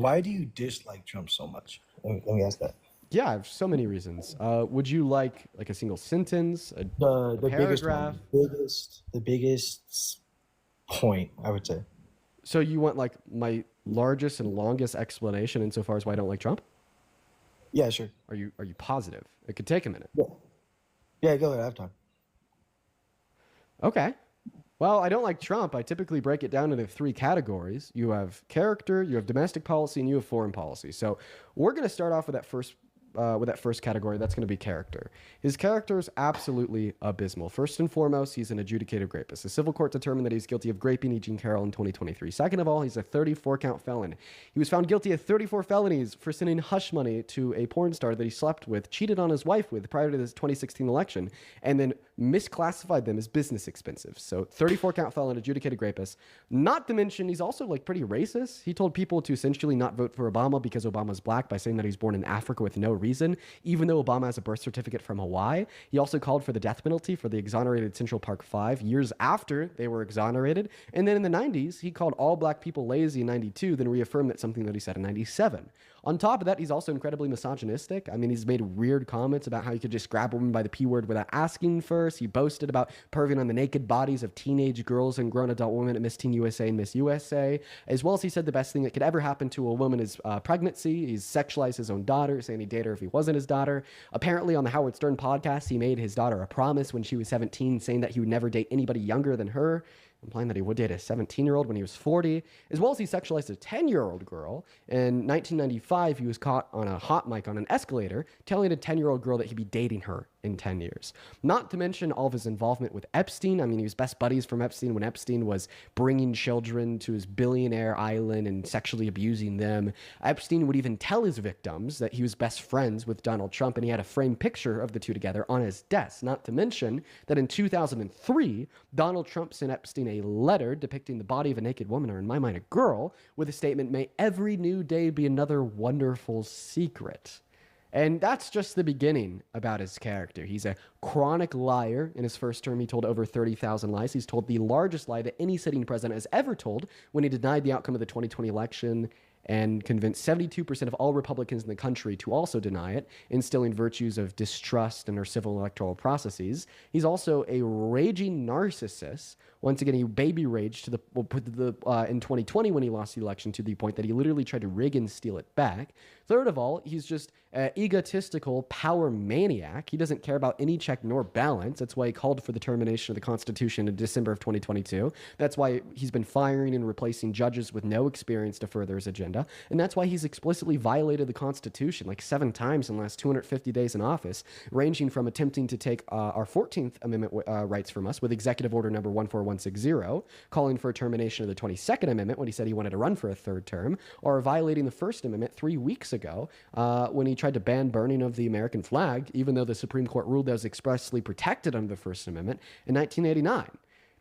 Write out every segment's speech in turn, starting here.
Why do you dislike Trump so much? Let me ask that. Yeah, I have so many reasons. Would you like a single sentence, a The biggest one, paragraph? the biggest point, I would say. So you want like my largest and longest explanation insofar as why I don't like Trump? Yeah, sure. Are you positive? It could take a minute. Yeah, yeah. Go ahead. I have time. Okay. Well, I don't like Trump. I typically break it down into three categories. You have character, you have domestic policy, and you have foreign policy. So we're going to start off with that first category. That's going to be character. His character is absolutely abysmal. First and foremost, he's an adjudicated rapist. The civil court determined that he's guilty of raping E. Jean Carroll in 2023. Second of all, he's a 34-count felon. He was found guilty of 34 felonies for sending hush money to a porn star that he slept with, cheated on his wife with prior to this 2016 election, and then misclassified them as business expenses. So 34-count felon, adjudicated rapist. Not to mention, he's also like pretty racist. He told people to essentially not vote for Obama because Obama's black by saying that he's born in Africa with no reason, even though Obama has a birth certificate from Hawaii. He also called for the death penalty for the exonerated Central Park Five years after they were exonerated. And then in the 90s, he called all black people lazy in 92, then reaffirmed that something that he said in 97. On top of that, he's also incredibly misogynistic. I mean, he's made weird comments about how you could just grab a woman by the P word without asking first. He boasted about perving on the naked bodies of teenage girls and grown adult women at Miss Teen USA and Miss USA, as well as he said the best thing that could ever happen to a woman is pregnancy. He's sexualized his own daughter, saying he'd date her if he wasn't his daughter. Apparently, on the Howard Stern podcast, he made his daughter a promise when she was 17, saying that he would never date anybody younger than her, implying that he would date a 17-year-old when he was 40, as well as he sexualized a 10-year-old girl. In 1995, he was caught on a hot mic on an escalator telling a 10-year-old girl that he'd be dating her in 10 years. Not to mention all of his involvement with Epstein. I mean, he was best buddies from Epstein when Epstein was bringing children to his billionaire island and sexually abusing them. Epstein would even tell his victims that he was best friends with Donald Trump, and he had a framed picture of the two together on his desk. Not to mention that in 2003, Donald Trump sent Epstein a letter depicting the body of a naked woman, or in my mind, a girl, with a statement, "May every new day be another wonderful secret." And that's just the beginning about his character. He's a chronic liar. In his first term, he told over 30,000 lies. He's told the largest lie that any sitting president has ever told when he denied the outcome of the 2020 election and convinced 72% of all Republicans in the country to also deny it, instilling virtues of distrust in our civil electoral processes. He's also a raging narcissist. Once again, he baby raged to in 2020 when he lost the election to the point that he literally tried to rig and steal it back. Third of all, he's just an egotistical power maniac. He doesn't care about any check nor balance. That's why he called for the termination of the Constitution in December of 2022. That's why he's been firing and replacing judges with no experience to further his agenda. And that's why he's explicitly violated the Constitution like 7 times in the last 250 days in office, ranging from attempting to take our 14th Amendment rights from us with Executive Order number 14160, calling for a termination of the 22nd Amendment when he said he wanted to run for a third term, or violating the First Amendment 3 weeks ago when he tried to ban burning of the American flag, even though the Supreme Court ruled that was expressly protected under the First Amendment in 1989.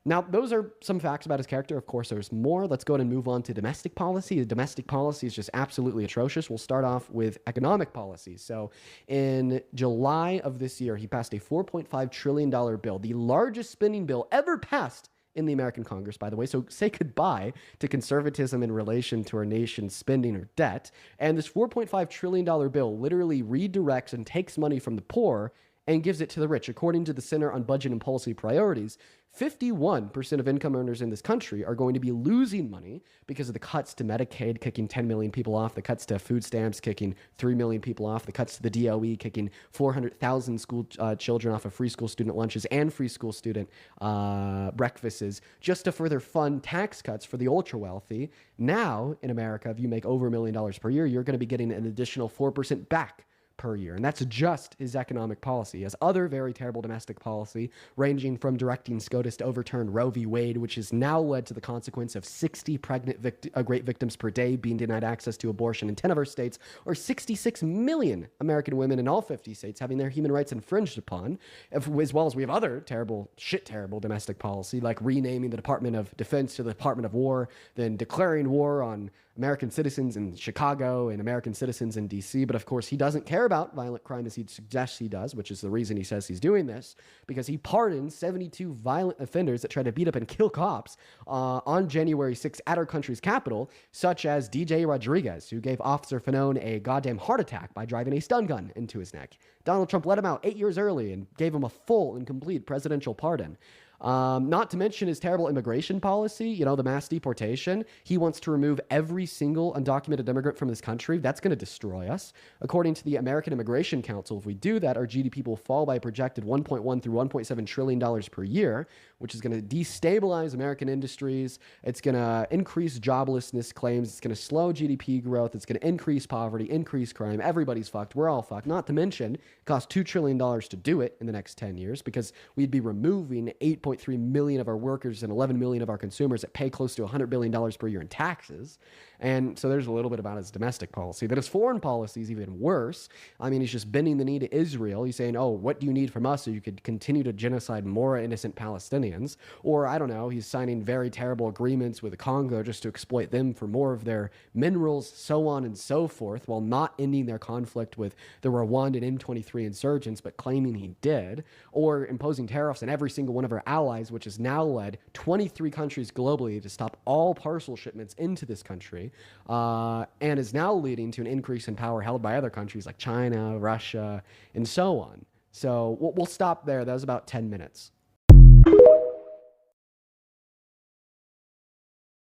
Now, those are some facts about his character. Of course, there's more. Let's go ahead and move on to domestic policy. The domestic policy is just absolutely atrocious. We'll start off with economic policy. So in July of this year, he passed a $4.5 trillion bill, the largest spending bill ever passed in the American Congress, by the way. So say goodbye to conservatism in relation to our nation's spending or debt. And this $4.5 trillion bill literally redirects and takes money from the poor and gives it to the rich. According to the Center on Budget and Policy Priorities, 51% of income earners in this country are going to be losing money because of the cuts to Medicaid, kicking 10 million people off, the cuts to food stamps, kicking 3 million people off, the cuts to the DOE, kicking 400,000 school children off of free school student lunches and free school student breakfasts, just to further fund tax cuts for the ultra wealthy. Now, in America, if you make over $1 million per year, you're going to be getting an additional 4% back per year. And that's just his economic policy. He has other very terrible domestic policy, ranging from directing SCOTUS to overturn Roe v. Wade, which has now led to the consequence of 60 pregnant great victims per day being denied access to abortion in 10 of our states, or 66 million American women in all 50 states having their human rights infringed upon, as well as we have other terrible domestic policy, like renaming the Department of Defense to the Department of War, then declaring war on American citizens in Chicago and American citizens in DC. But of course, he doesn't care about violent crime as he suggests he does, which is the reason he says he's doing this, because he pardoned 72 violent offenders that tried to beat up and kill cops on January 6th at our country's capital, such as DJ Rodriguez, who gave Officer Fanone a goddamn heart attack by driving a stun gun into his neck. Donald Trump let him out 8 years early and gave him a full and complete presidential pardon. Not to mention his terrible immigration policy, the mass deportation. He wants to remove every single undocumented immigrant from this country. That's going to destroy us. According to the American Immigration Council, if we do that, our GDP will fall by a projected $1.1 through $1.7 trillion per year, which is going to destabilize American industries. It's going to increase joblessness claims. It's going to slow GDP growth. It's going to increase poverty, increase crime. Everybody's fucked. We're all fucked. Not to mention, it costs $2 trillion to do it in the next 10 years because we'd be removing 8.3 million of our workers and 11 million of our consumers that pay close to $100 billion per year in taxes. And so there's a little bit about his domestic policy. But his foreign policy is even worse. I mean, he's just bending the knee to Israel. He's saying, oh, what do you need from us so you could continue to genocide more innocent Palestinians? Or, I don't know, he's signing very terrible agreements with the Congo just to exploit them for more of their minerals, so on and so forth, while not ending their conflict with the Rwandan M23 insurgents, but claiming he did. Or imposing tariffs on every single one of our allies, which has now led 23 countries globally to stop all parcel shipments into this country. And is now leading to an increase in power held by other countries like China, Russia, and so on. So we'll stop there. That was about 10 minutes.